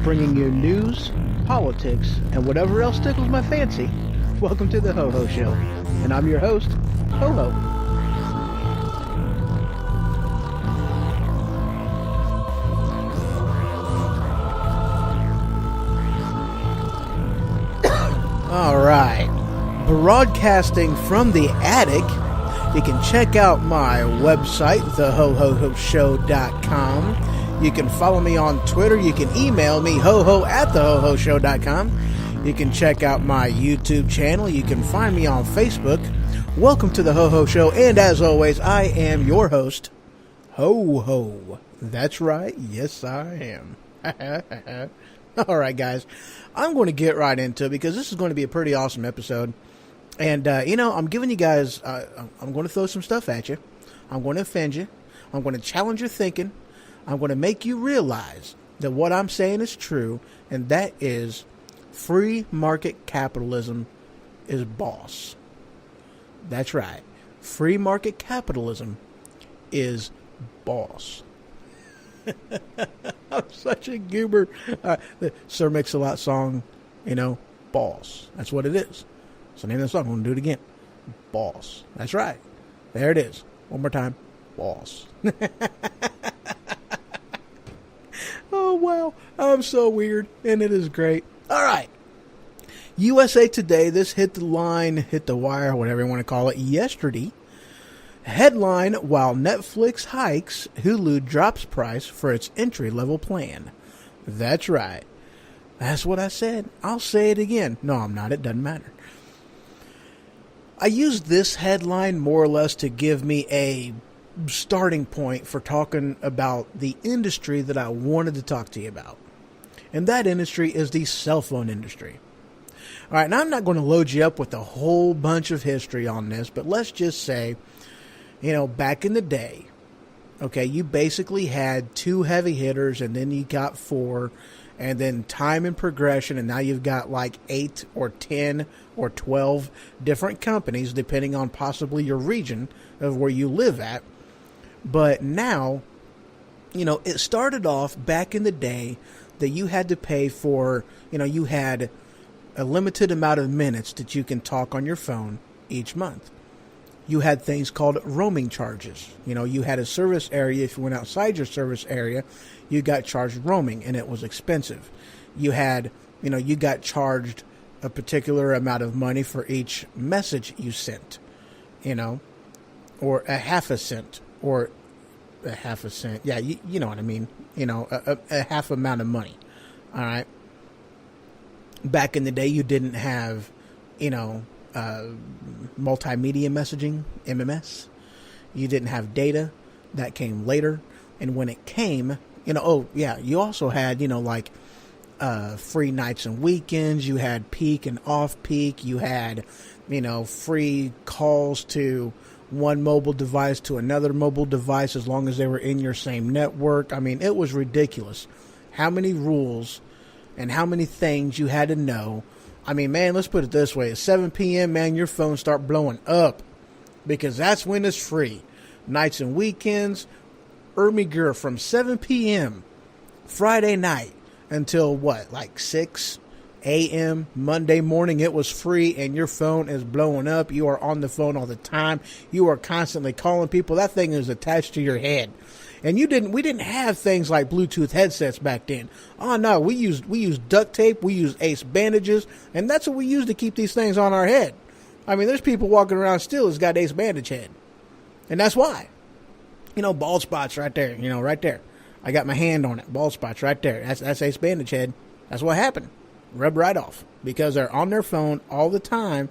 bringing you news, politics, and whatever else tickles my fancy. Welcome to the Ho Ho Show, and I'm your host, Ho Ho. All right, broadcasting from the attic. You can check out my website, thehohoshow.com. You can follow me on Twitter. You can email me, hoho@thehohoshow.com. You can check out my YouTube channel. You can find me on Facebook. Welcome to the Ho Ho Show, and as always, I am your host, Ho Ho. That's right, yes I am. All right, guys, I'm going to get right into it because this is going to be a pretty awesome episode. And, I'm giving you guys, I'm going to throw some stuff at you. I'm going to offend you. I'm going to challenge your thinking. I'm going to make you realize that what I'm saying is true, and that is free market capitalism is boss. That's right. Free market capitalism is boss. I'm such a goober. The Sir Mix-a-Lot song, boss. That's what it is. So name of the song. I'm going to do it again. Boss. That's right. There it is. One more time. Boss. Oh, wow. I'm so weird. And it is great. All right. USA Today. This hit the line, hit the wire, whatever you want to call it, yesterday. Headline, while Netflix hikes, Hulu drops price for its entry-level plan. That's right. That's what I said. I'll say it again. No, I'm not. It doesn't matter. I used this headline more or less to give me a starting point for talking about the industry that I wanted to talk to you about. And that industry is the cell phone industry. All right, now I'm not going to load you up with a whole bunch of history on this, but let's just say, back in the day, okay, you basically had two heavy hitters, and then you got four, and then time and progression, and now you've got like 8 or 10 or 12 different companies, depending on possibly your region of where you live at. But now, it started off back in the day that you had to pay for, you had a limited amount of minutes that you can talk on your phone each month. You had things called roaming charges. You had a service area. If you went outside your service area, you got charged roaming, and it was expensive. You had, you got charged a particular amount of money for each message you sent, or a half a cent, or a half a cent. Yeah, you know what I mean. A half amount of money. All right. Back in the day, you didn't have, multimedia messaging, MMS. You didn't have data. That came later. And when it came, you also had, free nights and weekends. You had peak and off peak. You had, free calls to one mobile device to another mobile device as long as they were in your same network. I mean, it was ridiculous how many rules and how many things you had to know. I mean, man, let's put it this way. At 7 p.m., man, your phone start blowing up because that's when it's free. Nights and weekends, girl, from 7 p.m. Friday night until 6 a.m. Monday morning, it was free, and your phone is blowing up. You are on the phone all the time. You are constantly calling people. That thing is attached to your head. And we didn't have things like Bluetooth headsets back then. Oh no, we used duct tape, we used ace bandages, and that's what we used to keep these things on our head. I mean, there's people walking around still who's got ace bandage head. And that's why. Bald spots right there, right there. I got my hand on it, bald spots right there. That's ace bandage head. That's what happened. Rub right off. Because they're on their phone all the time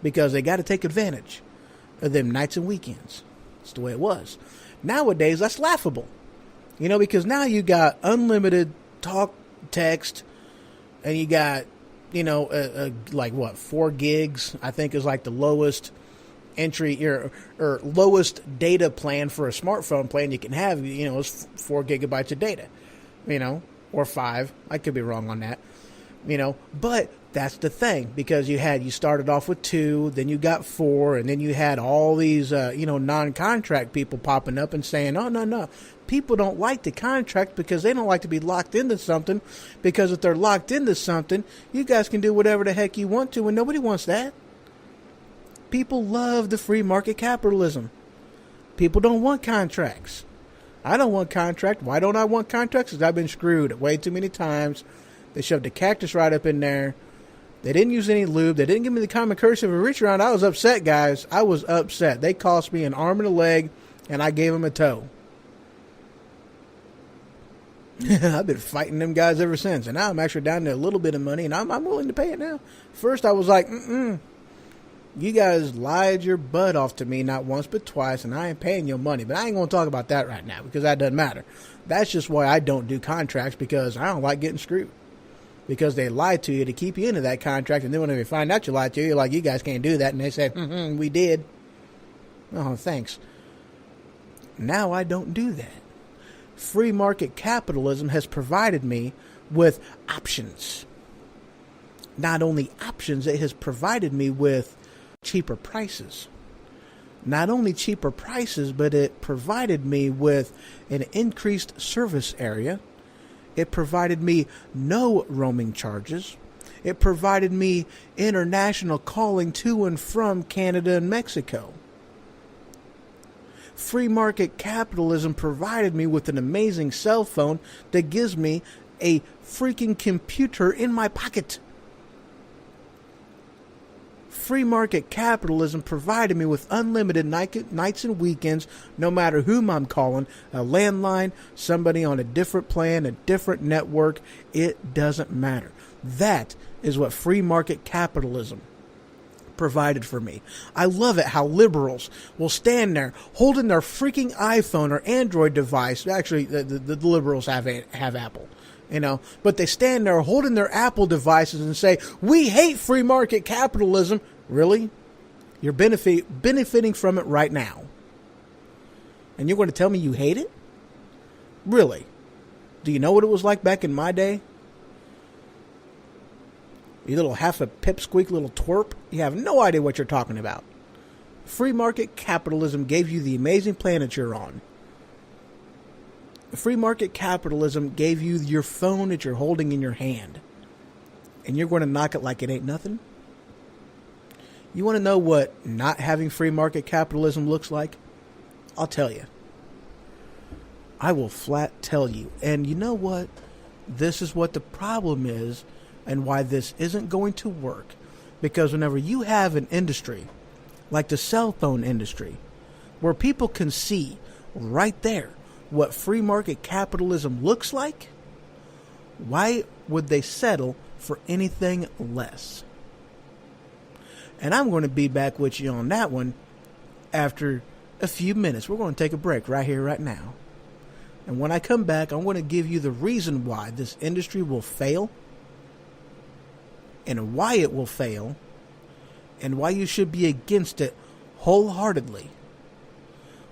because they got to take advantage of them nights and weekends. That's the way it was. Nowadays, that's laughable, because now you got unlimited talk, text, and you got, 4 gigs, I think is like the lowest entry or lowest data plan for a smartphone plan you can have, is 4 gigabytes of data, or 5. I could be wrong on that, but That's the thing, because you started off with 2, then you got 4, and then you had all these non-contract people popping up and saying, oh, no, people don't like the contract because they don't like to be locked into something, because if they're locked into something, you guys can do whatever the heck you want to, and nobody wants that. People love the free market capitalism. People don't want contracts. I don't want contract. Why don't I want contracts? Because I've been screwed way too many times. They shoved a cactus right up in there. They didn't use any lube. They didn't give me the common courtesy of a reach around. I was upset, guys. I was upset. They cost me an arm and a leg, and I gave them a toe. I've been fighting them guys ever since, and now I'm actually down to a little bit of money, and I'm willing to pay it now. First, I was like, you guys lied your butt off to me not once but twice, and I ain't paying your money. But I ain't going to talk about that right now, because that doesn't matter. That's just why I don't do contracts, because I don't like getting screwed. Because they lied to you to keep you into that contract, and then when they find out you lied to you, you're like, you guys can't do that. And they said, we did. Oh, thanks. Now I don't do that. Free market capitalism has provided me with options. Not only options, it has provided me with cheaper prices. Not only cheaper prices, but it provided me with an increased service area. It provided me no roaming charges. It provided me international calling to and from Canada and Mexico. Free market capitalism provided me with an amazing cell phone that gives me a freaking computer in my pocket. Free market capitalism provided me with unlimited nights and weekends, no matter whom I'm calling, a landline, somebody on a different plan, a different network. It doesn't matter. That is what free market capitalism provided for me. I love it how liberals will stand there holding their freaking iPhone or Android device. Actually, the liberals have Apple. But they stand there holding their Apple devices and say, we hate free market capitalism. Really? You're benefiting from it right now. And you're going to tell me you hate it? Really? Do you know what it was like back in my day? You little half a pipsqueak little twerp. You have no idea what you're talking about. Free market capitalism gave you the amazing planet you're on. Free market capitalism gave you your phone that you're holding in your hand. And you're going to knock it like it ain't nothing? You want to know what not having free market capitalism looks like? I'll tell you. I will flat tell you. And you know what? This is what the problem is and why this isn't going to work. Because whenever you have an industry like the cell phone industry, where people can see right there what free market capitalism looks like, why would they settle for anything less? And I'm going to be back with you on that one after a few minutes. We're going to take a break right here, right now. And when I come back, I'm going to give you the reason why this industry will fail, and why it will fail, and why you should be against it wholeheartedly.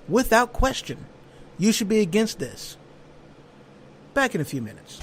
Without question, you should be against this. Back in a few minutes.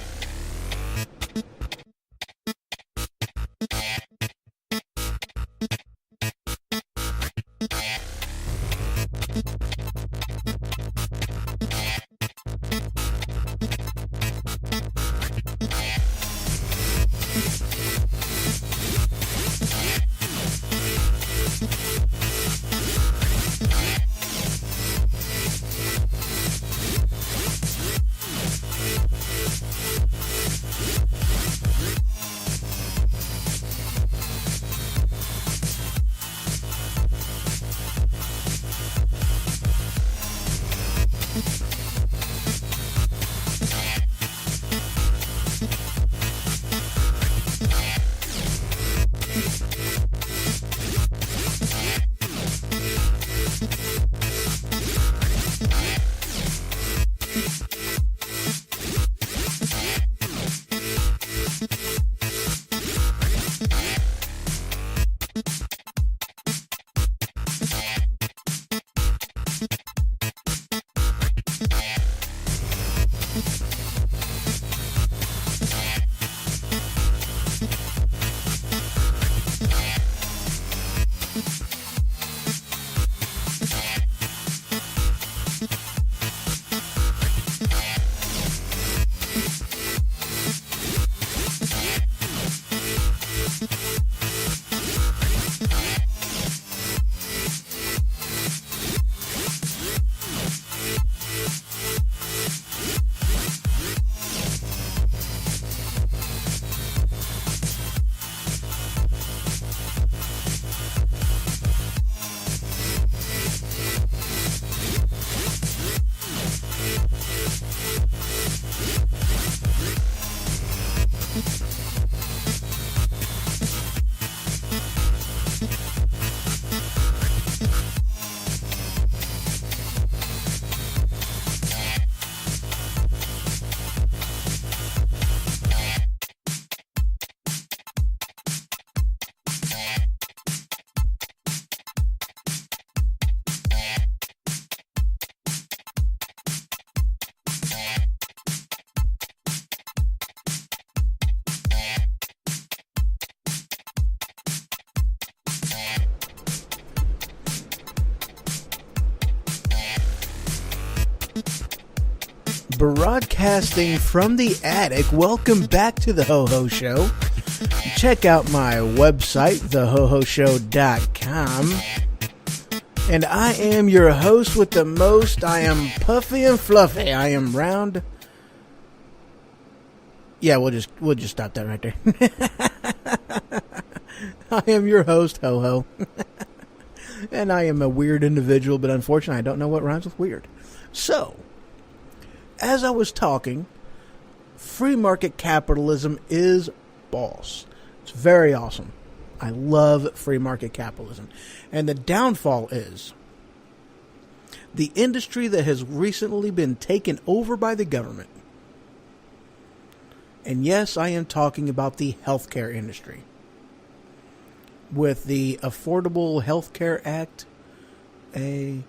Broadcasting from the attic. Welcome back to the Ho Ho Show. Check out my website, thehohoshow.com. And I am your host with the most. I am puffy and fluffy. I am round. Yeah, we'll just stop that right there. I am your host, Ho Ho. And I am a weird individual, but unfortunately I don't know what rhymes with weird. So, as I was talking, free market capitalism is boss. It's very awesome. I love free market capitalism. And the downfall is the industry that has recently been taken over by the government. And yes, I am talking about the healthcare industry. With the Affordable Health Care Act, AHCA,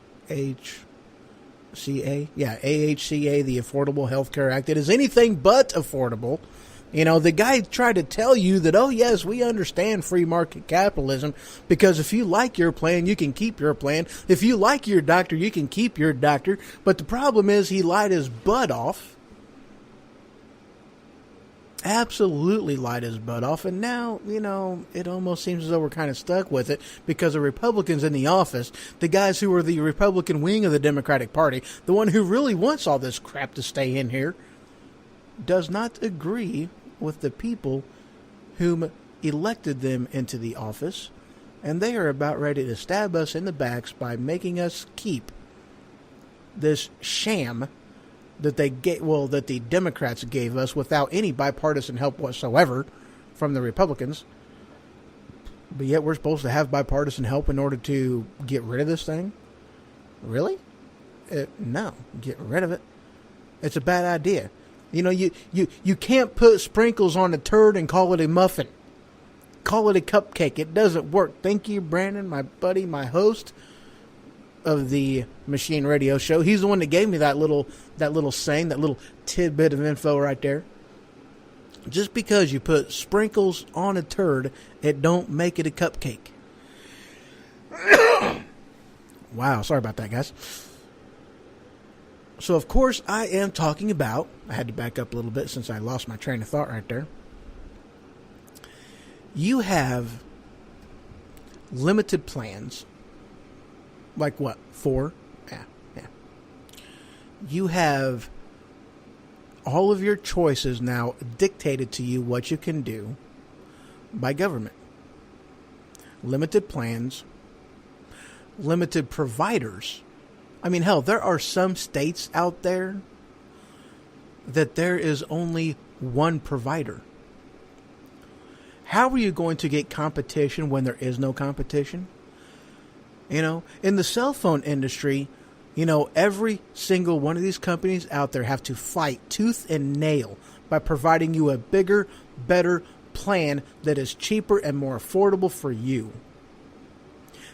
the Affordable Health Care Act. It is anything but affordable. You know, the guy tried to tell you that, oh, yes, we understand free market capitalism because if you like your plan, you can keep your plan. If you like your doctor, you can keep your doctor. But the problem is he lied his butt off. Absolutely lied his butt off. And now, you know, it almost seems as though we're kind of stuck with it because the Republicans in the office, the guys who are the Republican wing of the Democratic Party, the one who really wants all this crap to stay in here, does not agree with the people whom elected them into the office, and they are about ready to stab us in the backs by making us keep this sham that that the Democrats gave us without any bipartisan help whatsoever from the Republicans. But yet we're supposed to have bipartisan help in order to get rid of this thing? Really? No, get rid of it. It's a bad idea. You know, you can't put sprinkles on a turd and call it a muffin. Call it a cupcake. It doesn't work. Thank you, Brandon, my buddy, my host of the Machine Radio Show. He's the one that gave me that little saying, that little tidbit of info right there. Just because you put sprinkles on a turd, it don't make it a cupcake. Wow, sorry about that, guys. So, of course, I am talking about, I had to back up a little bit since I lost my train of thought right there. You have limited plans. Like what? 4? Yeah. You have all of your choices now dictated to you what you can do by government. Limited plans. Limited providers. I mean, hell, there are some states out there that there is only one provider. How are you going to get competition when there is no competition? You know, in the cell phone industry, you know, every single one of these companies out there have to fight tooth and nail by providing you a bigger, better plan that is cheaper and more affordable for you.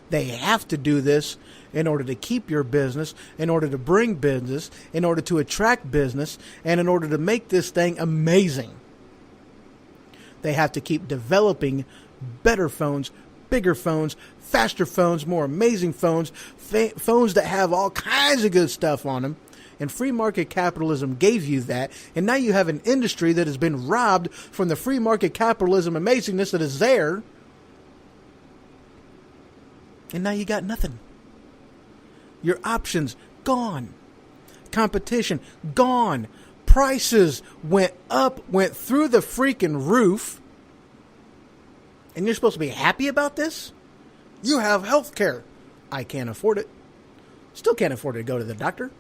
They have to do this in order to keep your business, in order to bring business, in order to attract business, and in order to make this thing amazing. They have to keep developing better phones, bigger phones, faster phones, more amazing phones, phones that have all kinds of good stuff on them. And free market capitalism gave you that. And now you have an industry that has been robbed from the free market capitalism amazingness that is there. And now you got nothing. Your options gone. Competition gone. Prices went up, went through the freaking roof. And you're supposed to be happy about this? You have health care. I can't afford it. Still can't afford to go to the doctor.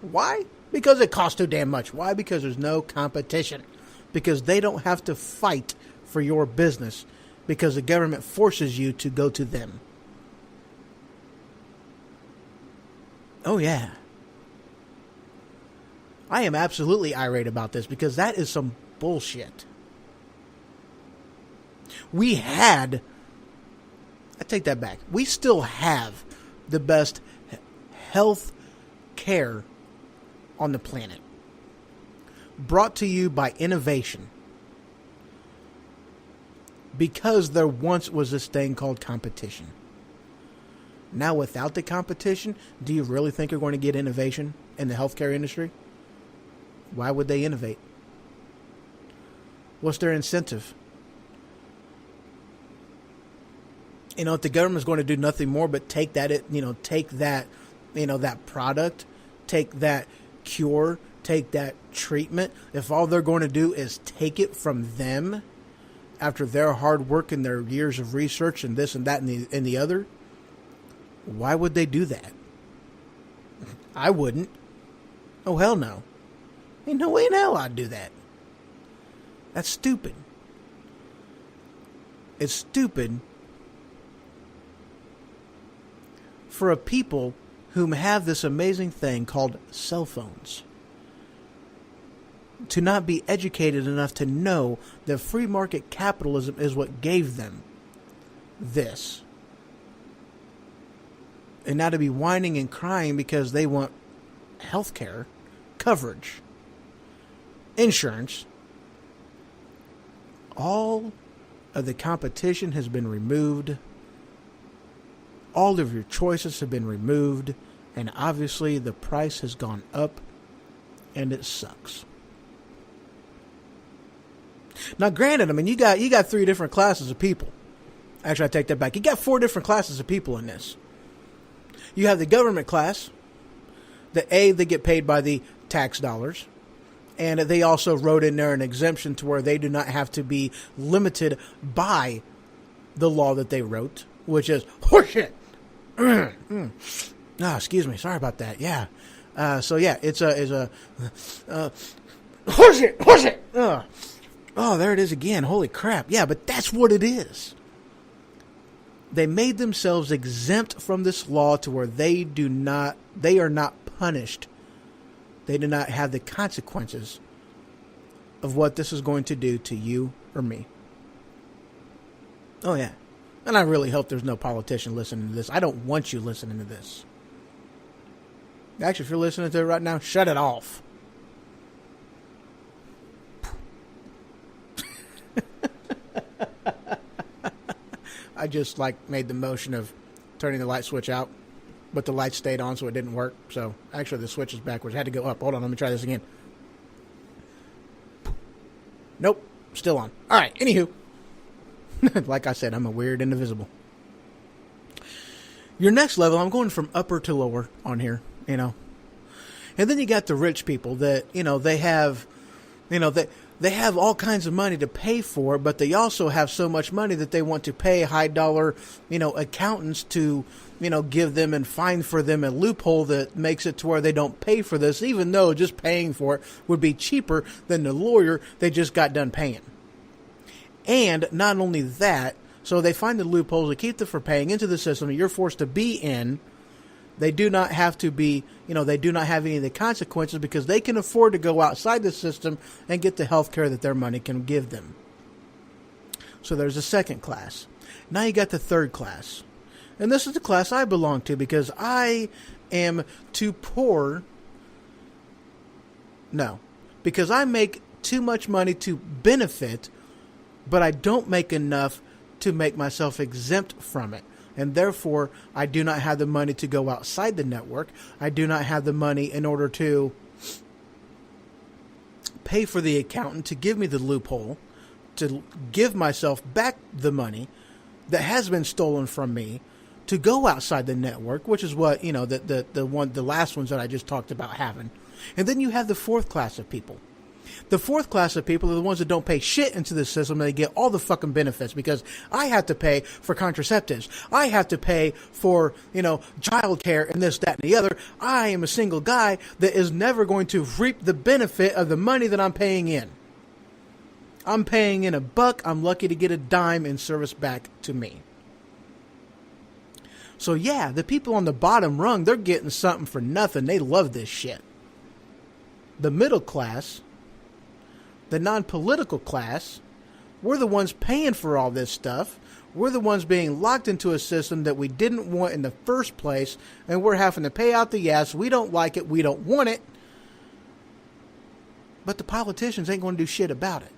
Why? Because it costs too damn much. Why? Because there's no competition. Because they don't have to fight for your business. Because the government forces you to go to them. Oh, yeah. I am absolutely irate about this because that is some bullshit. I take that back. We still have the best health care on the planet. Brought to you by innovation. Because there once was this thing called competition. Now, without the competition, do you really think you're going to get innovation in the healthcare industry? Why would they innovate? What's their incentive? If the government's going to do nothing more but take that product, take that cure, take that treatment, if all they're going to do is take it from them after their hard work and their years of research and this and that and the other, why would they do that? I wouldn't. Oh, hell no. Ain't no way in hell I'd do that. That's stupid. It's stupid for a people whom have this amazing thing called cell phones to not be educated enough to know that free market capitalism is what gave them this. And now to be whining and crying because they want health care, coverage, insurance. All of the competition has been removed. All of your choices have been removed. And obviously the price has gone up. And it sucks. Now granted, you got 3 different classes of people. Actually, I take that back. You got 4 different classes of people in this. You have the government class. They get paid by the tax dollars. And they also wrote in there an exemption to where they do not have to be limited by the law that they wrote, which is horseshit. Excuse me. Sorry about that. Yeah. It's a horseshit. Oh, there it is again. Holy crap. Yeah, but that's what it is. They made themselves exempt from this law to where they are not punished. They do not have the consequences of what this is going to do to you or me. Oh, yeah. And I really hope there's no politician listening to this. I don't want you listening to this. Actually, if you're listening to it right now, shut it off. I just made the motion of turning the light switch out, but the light stayed on, so it didn't work. So actually, the switch is backwards. I had to go up. Hold on, let me try this again. Nope, still on. All right. Anywho, like I said, I'm a weird indivisible. Your next level, I'm going from upper to lower on here. And then you got the rich people that they have, They have all kinds of money to pay for, but they also have so much money that they want to pay high dollar, accountants to, give them and find for them a loophole that makes it to where they don't pay for this, even though just paying for it would be cheaper than the lawyer they just got done paying. And not only that, so they find the loopholes to keep them from paying into the system that you're forced to be in. They do not have to be, they do not have any of the consequences because they can afford to go outside the system and get the health care that their money can give them. So there's a second class. Now you got the third class. And this is the class I belong to because I am too poor. No, because I make too much money to benefit, but I don't make enough to make myself exempt from it. And therefore, I do not have the money to go outside the network. I do not have the money in order to pay for the accountant to give me the loophole, to give myself back the money that has been stolen from me, to go outside the network, which is what, the last ones that I just talked about having. And then you have the fourth class of people. The fourth class of people are the ones that don't pay shit into the system and they get all the fucking benefits because I have to pay for contraceptives. I have to pay for, child care and this, that, and the other. I am a single guy that is never going to reap the benefit of the money that I'm paying in. I'm paying in $1. I'm lucky to get a dime in service back to me. So yeah, the people on the bottom rung, they're getting something for nothing. They love this shit. The middle class, the non-political class, we're the ones paying for all this stuff. We're the ones being locked into a system that we didn't want in the first place, and we're having to pay out the ass. We don't like it. We don't want it. But the politicians ain't going to do shit about it.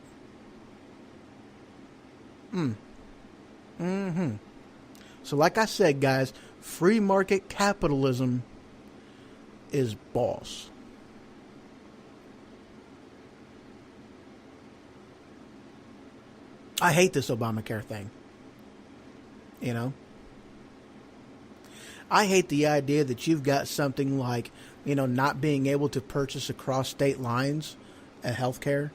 So like I said, guys, free market capitalism is boss. I hate this Obamacare thing. You know? I hate the idea that you've got something like, not being able to purchase across state lines at healthcare.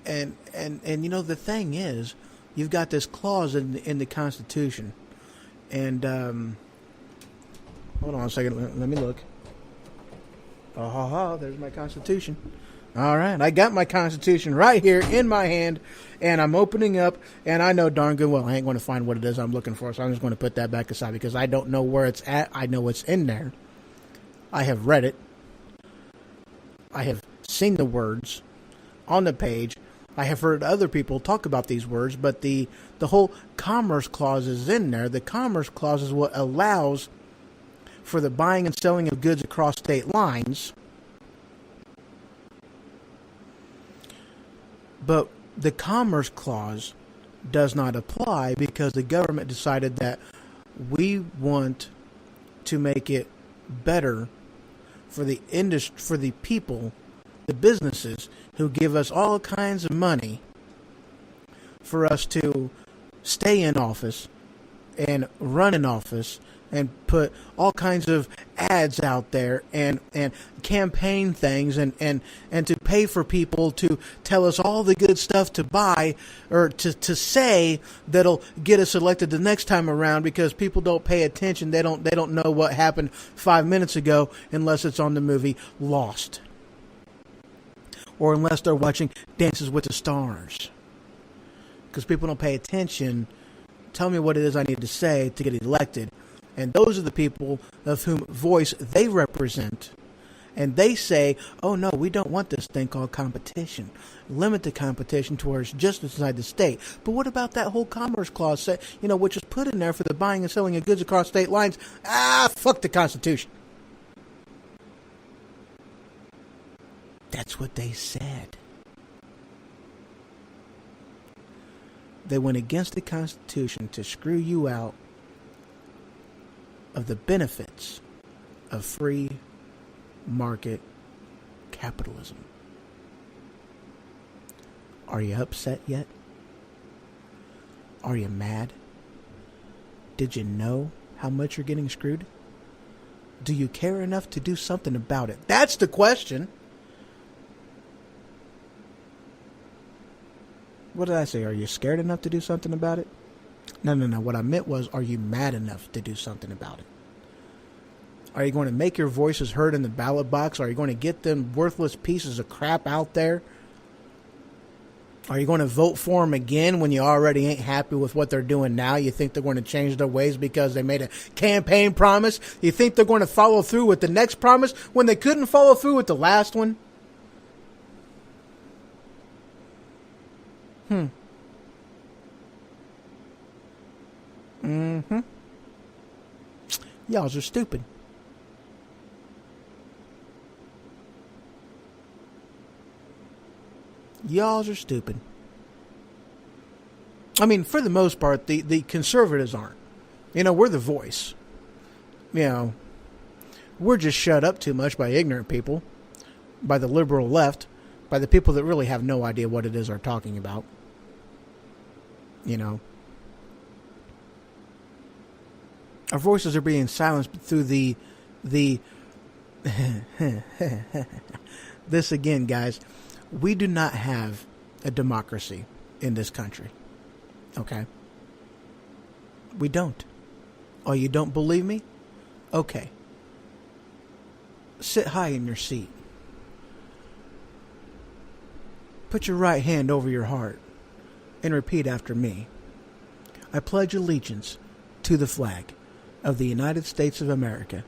And the thing is, you've got this clause in the Constitution. And, hold on a second. Let me look. There's my Constitution. All right. I got my Constitution right here in my hand, and I'm opening up, and I know darn good well I ain't going to find what it is I'm looking for, so I'm just going to put that back aside because I don't know where it's at. I know it's in there. I have read it. I have seen the words on the page. I have heard other people talk about these words, but the whole Commerce Clause is in there. The Commerce Clause is what allows for the buying and selling of goods across state lines. But the Commerce Clause does not apply because the government decided that we want to make it better for the industry, for the people, the businesses who give us all kinds of money for us to stay in office and run an office and put all kinds of ads out there and campaign things and to pay for people to tell us all the good stuff to buy or to say that'll get us elected the next time around because people don't pay attention. They don't know what happened 5 minutes ago unless it's on the movie Lost. Or unless they're watching Dances with the Stars. Because people don't pay attention. Tell me what it is I need to say to get elected. And those are the people of whom voice they represent. And they say, oh no, we don't want this thing called competition. Limit the competition to where it's just inside the state. But what about that whole Commerce Clause, which is put in there for the buying and selling of goods across state lines? Fuck the Constitution. That's what they said. They went against the Constitution to screw you out of the benefits of free market capitalism. Are you upset yet? Are you mad? Did you know how much you're getting screwed? Do you care enough to do something about it? That's the question. What did I say? Are you scared enough to do something about it? No. What I meant was, are you mad enough to do something about it? Are you going to make your voices heard in the ballot box? Are you going to get them worthless pieces of crap out there? Are you going to vote for them again when you already ain't happy with what they're doing now? You think they're going to change their ways because they made a campaign promise? You think they're going to follow through with the next promise when they couldn't follow through with the last one? Y'all are stupid. Y'all are stupid. I mean, for the most part, the conservatives aren't. We're the voice. We're just shut up too much by ignorant people, by the liberal left, by the people that really have no idea what it is they're talking about. Our voices are being silenced through the this again, guys. We do not have a democracy in this country. Okay? We don't. Oh, you don't believe me? Okay. Sit high in your seat. Put your right hand over your heart and repeat after me. I pledge allegiance to the flag of the United States of America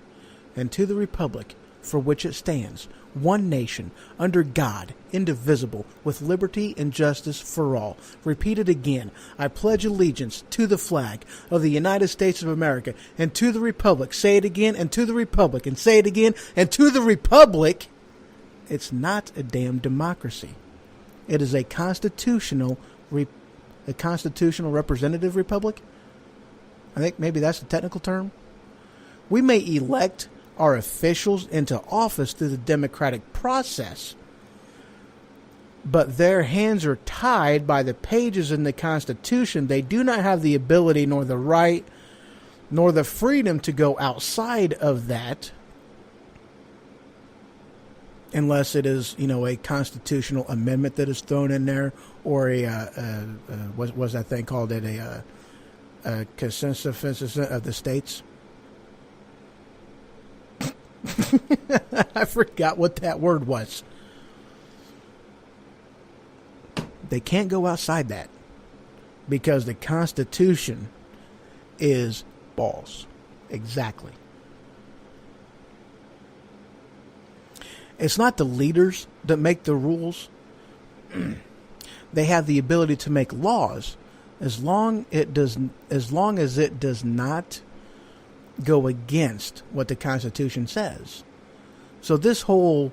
and to the republic for which it stands, one nation, under God, indivisible, with liberty and justice for all. Repeat it again. I pledge allegiance to the flag of the United States of America and to the republic. Say it again, and to the republic, and say it again, and to the republic. It's not a damn democracy. It is a constitutional representative republic. I think maybe that's the technical term. We may elect our officials into office through the democratic process, but their hands are tied by the pages in the Constitution. They do not have the ability nor the right nor the freedom to go outside of that unless it is, a constitutional amendment that is thrown in there, or what was that thing called? A consensus of the states. I forgot what that word was. They can't go outside that because the Constitution is balls. Exactly. It's not the leaders that make the rules. They have the ability to make laws as long as it does not go against what the Constitution says. So this whole,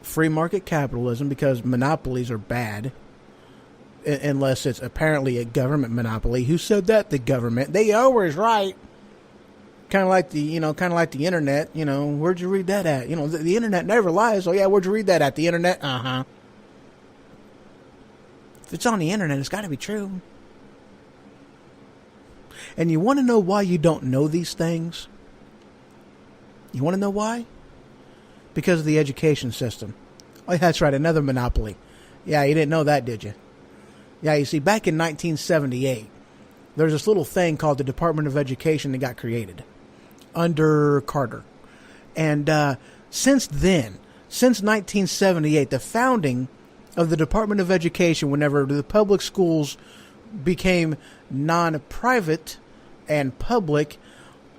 free market capitalism, because monopolies are bad, unless it's apparently a government monopoly. Who said that? The government. They always right. Kind of like the internet. Where'd you read that at? The internet never lies. Oh yeah, where'd you read that at? The internet. If it's on the internet, it's got to be true. And you want to know why you don't know these things? You want to know why? Because of the education system. Oh, that's right, another monopoly. Yeah, you didn't know that, did you? Yeah, you see, back in 1978, there's this little thing called the Department of Education that got created under Carter. And since then, since 1978, the founding of the Department of Education, whenever the public schools became non-private and public,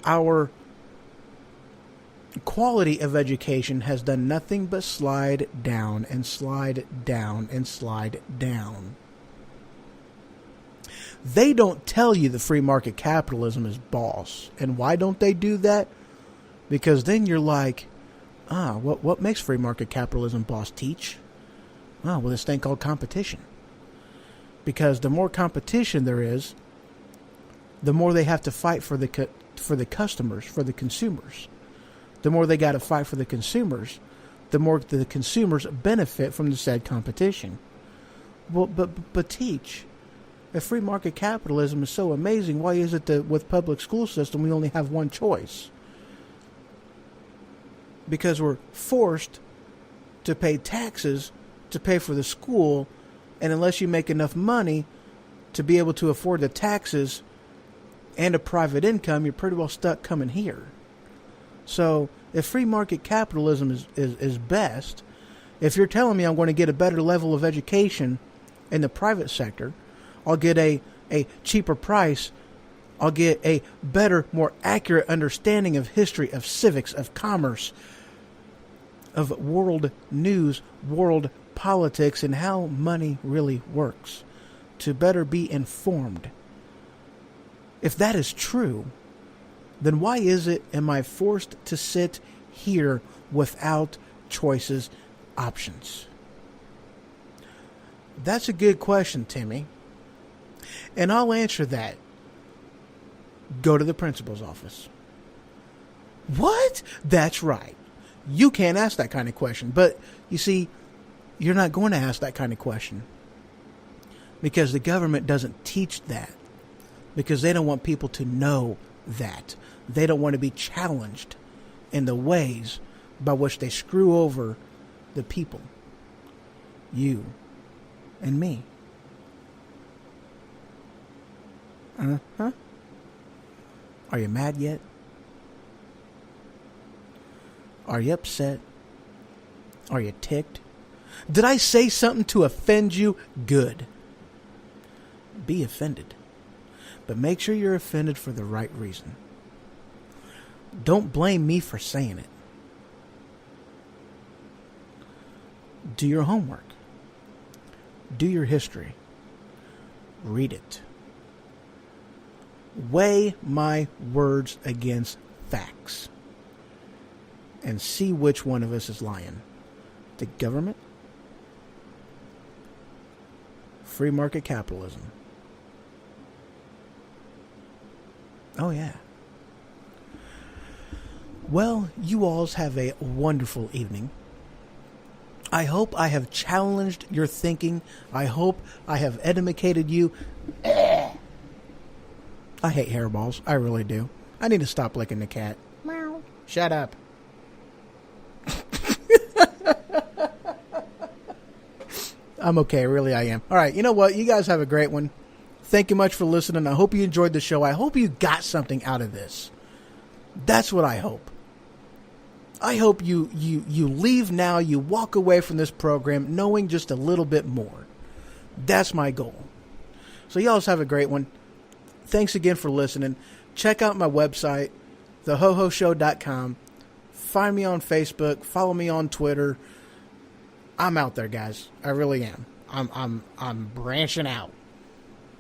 our quality of education has done nothing but slide down and slide down and slide down. They don't tell you the free market capitalism is boss. And why don't they do that? Because then you're like, what makes free market capitalism boss teach? Oh, well, this thing called competition. Because the more competition there is, the more they have to fight for the customers, for the consumers. The more they got to fight for the consumers, the more the consumers benefit from the said competition. Well, but teach. If free market capitalism is so amazing, why is it that with public school system we only have one choice? Because we're forced to pay taxes to pay for the school, and unless you make enough money to be able to afford the taxes and a private income, you're pretty well stuck coming here. So if free market capitalism is best, if you're telling me I'm going to get a better level of education in the private sector, I'll get a cheaper price, I'll get a better, more accurate understanding of history, of civics, of commerce, of world news, world politics, and how money really works, to better be informed. If that is true, then why am I forced to sit here without choices, options? That's a good question, Timmy. And I'll answer that. Go to the principal's office. What? That's right. You can't ask that kind of question. But, you see, you're not going to ask that kind of question. Because the government doesn't teach that. Because they don't want people to know that. They don't want to be challenged in the ways by which they screw over the people. You and me. Uh-huh. Are you mad yet? Are you upset? Are you ticked? Did I say something to offend you? Good. Be offended. But make sure you're offended for the right reason. Don't blame me for saying it. Do your homework. Do your history. Read it. Weigh my words against facts. And see which one of us is lying. The government? Free market capitalism. Oh yeah. Well, you alls have a wonderful evening. I hope I have challenged your thinking. I hope I have educated you. I hate hairballs. I really do. I need to stop licking the cat. Meow. Shut up. I'm okay. Really, I am. All right. You know what? You guys have a great one. Thank you much for listening. I hope you enjoyed the show. I hope you got something out of this. That's what I hope. I hope you leave now, you walk away from this program knowing just a little bit more. That's my goal. So y'all have a great one. Thanks again for listening. Check out my website, thehohoshow.com. Find me on Facebook. Follow me on Twitter. I'm out there, guys. I really am. I'm branching out.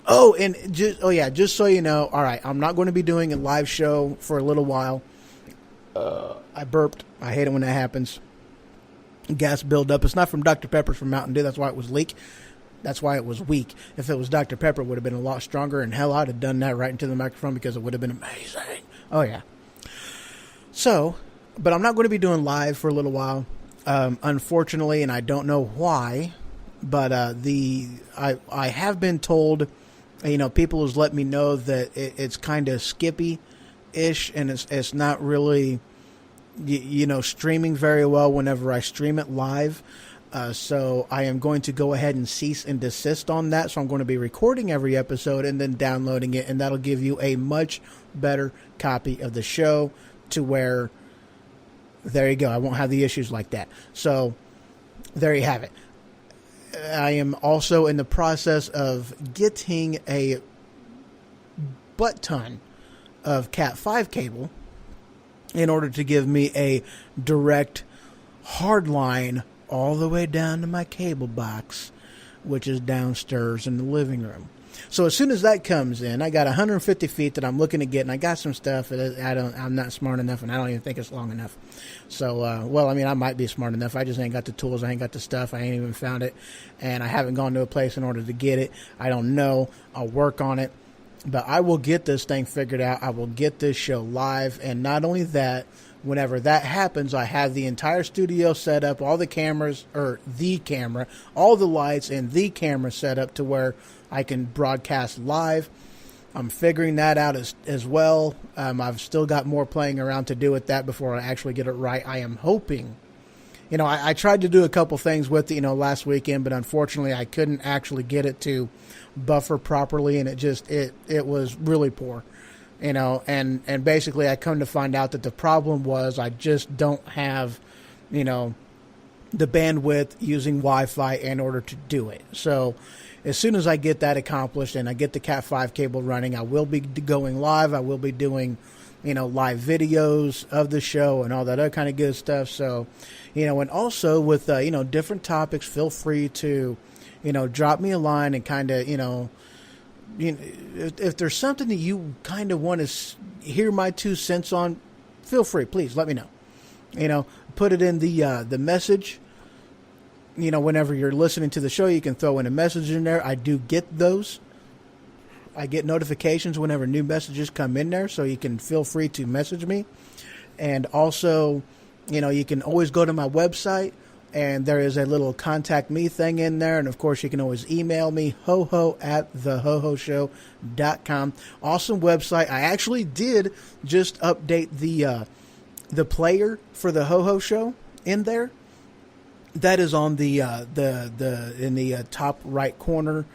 Oh, and just so you know, all right, I'm not going to be doing a live show for a little while. I burped. I hate it when that happens. Gas buildup. It's not from Dr. Pepper, it's from Mountain Dew. That's why it was leak. That's why it was weak. If it was Dr. Pepper, it would have been a lot stronger. And hell, I'd have done that right into the microphone because it would have been amazing. Oh, yeah. So, but I'm not going to be doing live for a little while. Unfortunately, and I don't know why, but I have been told, people has let me know that it's kind of skippy-ish, and it's not really, streaming very well whenever I stream it live. So I am going to go ahead and cease and desist on that. So I'm going to be recording every episode and then downloading it, and that'll give you a much better copy of the show to where, there you go, I won't have the issues like that. So there you have it. I am also in the process of getting a butt ton of Cat 5 cable in order to give me a direct hard line all the way down to my cable box, which is downstairs in the living room. So as soon as that comes in, I got 150 feet that I'm looking to get, and I got some stuff that I'm not smart enough, and I don't even think it's long enough. So, I might be smart enough. I just ain't got the tools. I ain't got the stuff. I ain't even found it, and I haven't gone to a place in order to get it. I don't know. I'll work on it, but I will get this thing figured out. I will get this show live, and not only that, whenever that happens, I have the entire studio set up, all the cameras, or the camera, all the lights, and the camera set up to where I can broadcast live. I'm figuring that out as well. I've still got more playing around to do with that before I actually get it right. I am hoping. I tried to do a couple things with it, last weekend, but unfortunately I couldn't actually get it to buffer properly, and it was really poor. And basically I come to find out that the problem was I just don't have, the bandwidth using Wi-Fi in order to do it. So as soon as I get that accomplished and I get the Cat 5 cable running, I will be going live. I will be doing, live videos of the show and all that other kind of good stuff. So, and also with, different topics, feel free to, drop me a line and kind of, if there's something that you kind of want to hear my 2 cents on, feel free. Please let me know. Put it in the message. Whenever you're listening to the show, you can throw in a message in there. I do get those. I get notifications whenever new messages come in there, so you can feel free to message me. And also, you can always go to my website, and there is a little contact me thing in there. And, of course, you can always email me, hoho@thehohoshow.com. Awesome website. I actually did just update the player for the Ho-Ho Show in there. That is on the in the top right corner.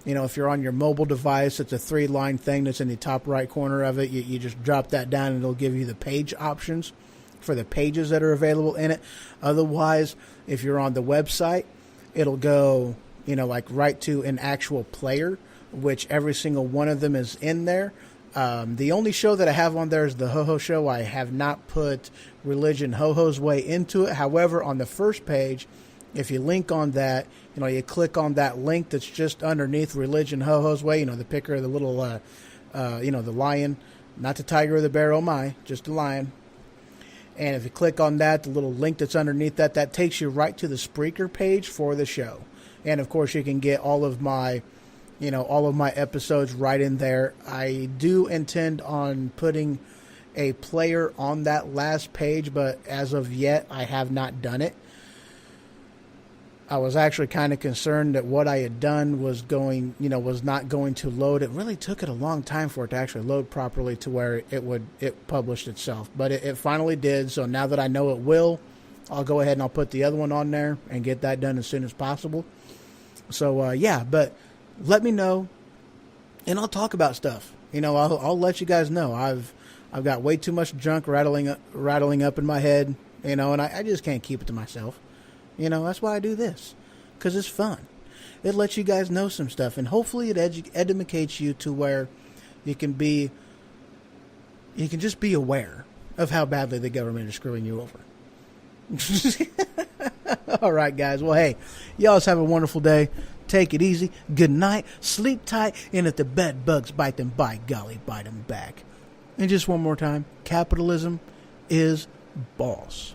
If you're on your mobile device, it's a 3-line thing that's in the top right corner of it. You just drop that down, and it'll give you the page options for the pages that are available in it. Otherwise, if you're on the website, it'll go, right to an actual player, which every single one of them is in there. The only show that I have on there is the Ho-Ho Show. I have not put Religion Ho-Ho's Way into it. However, on the first page, if you link on that, you click on that link that's just underneath Religion Ho-Ho's Way, the picture of the little, the lion, not the tiger or the bear, oh my, just the lion. And if you click on that, the little link that's underneath that takes you right to the Spreaker page for the show. And, of course, you can get all of my episodes right in there. I do intend on putting a player on that last page, but as of yet, I have not done it. I was actually kind of concerned that what I had done was was not going to load. It really took it a long time for it to actually load properly to where it published itself. But it finally did. So now that I know it will, I'll go ahead and I'll put the other one on there and get that done as soon as possible. So, but let me know and I'll talk about stuff. I'll let you guys know. I've got way too much junk rattling up in my head, and I just can't keep it to myself. That's why I do this, because it's fun. It lets you guys know some stuff, and hopefully it educates you to where you can just be aware of how badly the government is screwing you over. All right, guys. Well, hey, y'all have a wonderful day. Take it easy. Good night. Sleep tight. And if the bed bugs bite them, by golly, bite them back. And just one more time, capitalism is boss.